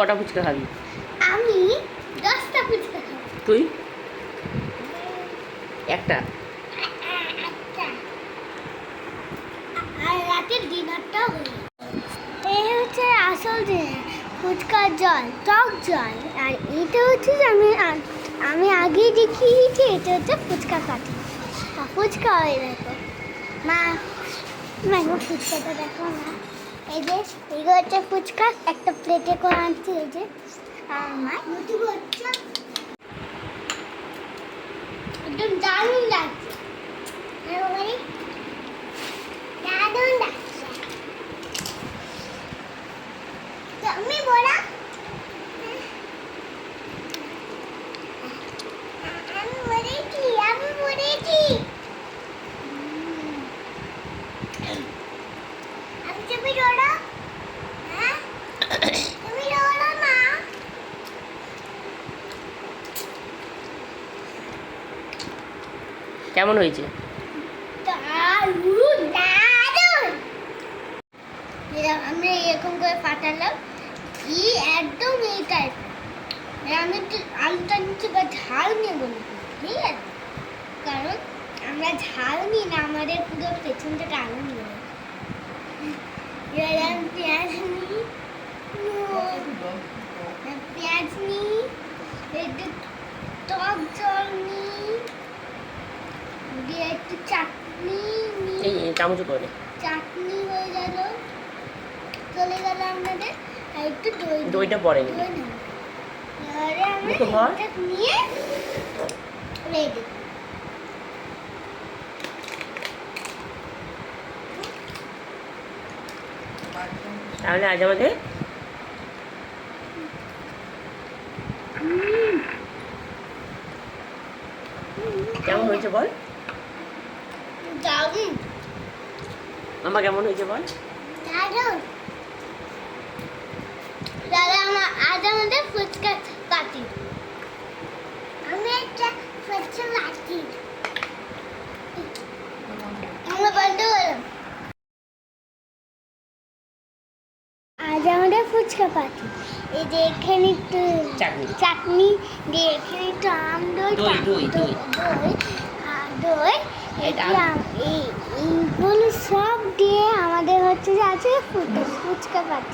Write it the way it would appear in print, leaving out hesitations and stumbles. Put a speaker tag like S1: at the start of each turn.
S1: কটা ফুচকা খাবি?
S2: আমি 10টা ফুচকা খাবো।
S1: তুই? একটা।
S2: একটা। আর রাতের ডিনারটাও হলো। এই হচ্ছে আসল ডিনার, ফুচকার জল, টক জল। আর এটা হচ্ছে যে আমি আগেই দেখিয়েছি, এটা হচ্ছে ফুচকা কাঠি। আর ফুচকা হয়ে দেখো মা, ফুচকাটা দেখো না। এই যে এগুলো হচ্ছে ফুচকা, একটা প্লেটে করে আনছি। এই যে আর মা ইউটিউব হচ্ছে একদম দারুণ লাগছে, দারুণ লাগছে। তুমি বলা আমি বলেছি তুমি ডোড়া, হ্যাঁ তুমি ডোড়া না।
S1: কেমন হয়েছে?
S2: দারুণ দারুণ। আমরা এরকম করে ফাটালাম, কি একদম এই টাইপের। আমি একটু আলুটা নিচ্ছি বা ঝাল নেব না, ঠিক আছে? কারণ আমরা ঝাল নিই না, আমাদের পুরো পেছন থেকে আলু নেব। এবার আমি পেঁয়াজ নিই, পেঁয়াজ নিই, একটু টক জল নিই, দিয়ে একটু চাটনি নিই।
S1: এই চামচ করে
S2: চাটনি হয়ে গেল, চলে গেল আমাদের। আর একটু
S1: দইটা পরে
S2: দই
S1: নিবি।
S2: নেব। এবারে আমরা
S1: মুখে ভর।
S2: এটা নিয়ে রেডি।
S1: তাহলে আজ আমাদের কেমন হয়েছে বল?
S2: দারুণ
S1: মামা কেমন হয়েছে বল?
S2: দারুণ। দাদা আজ আমাদের ফুচকা কাটি, আমি একটা ফুচকা কাটি। আমরা বন্ধ করলাম। আজ আমাদের ফুচকা পাটি। এই যে এখানে একটু চাটনি দিয়ে, এখানে একটু আম দই, দই এইগুলো সব দিয়ে আমাদের হচ্ছে যে আছে ফুচকা পাটি।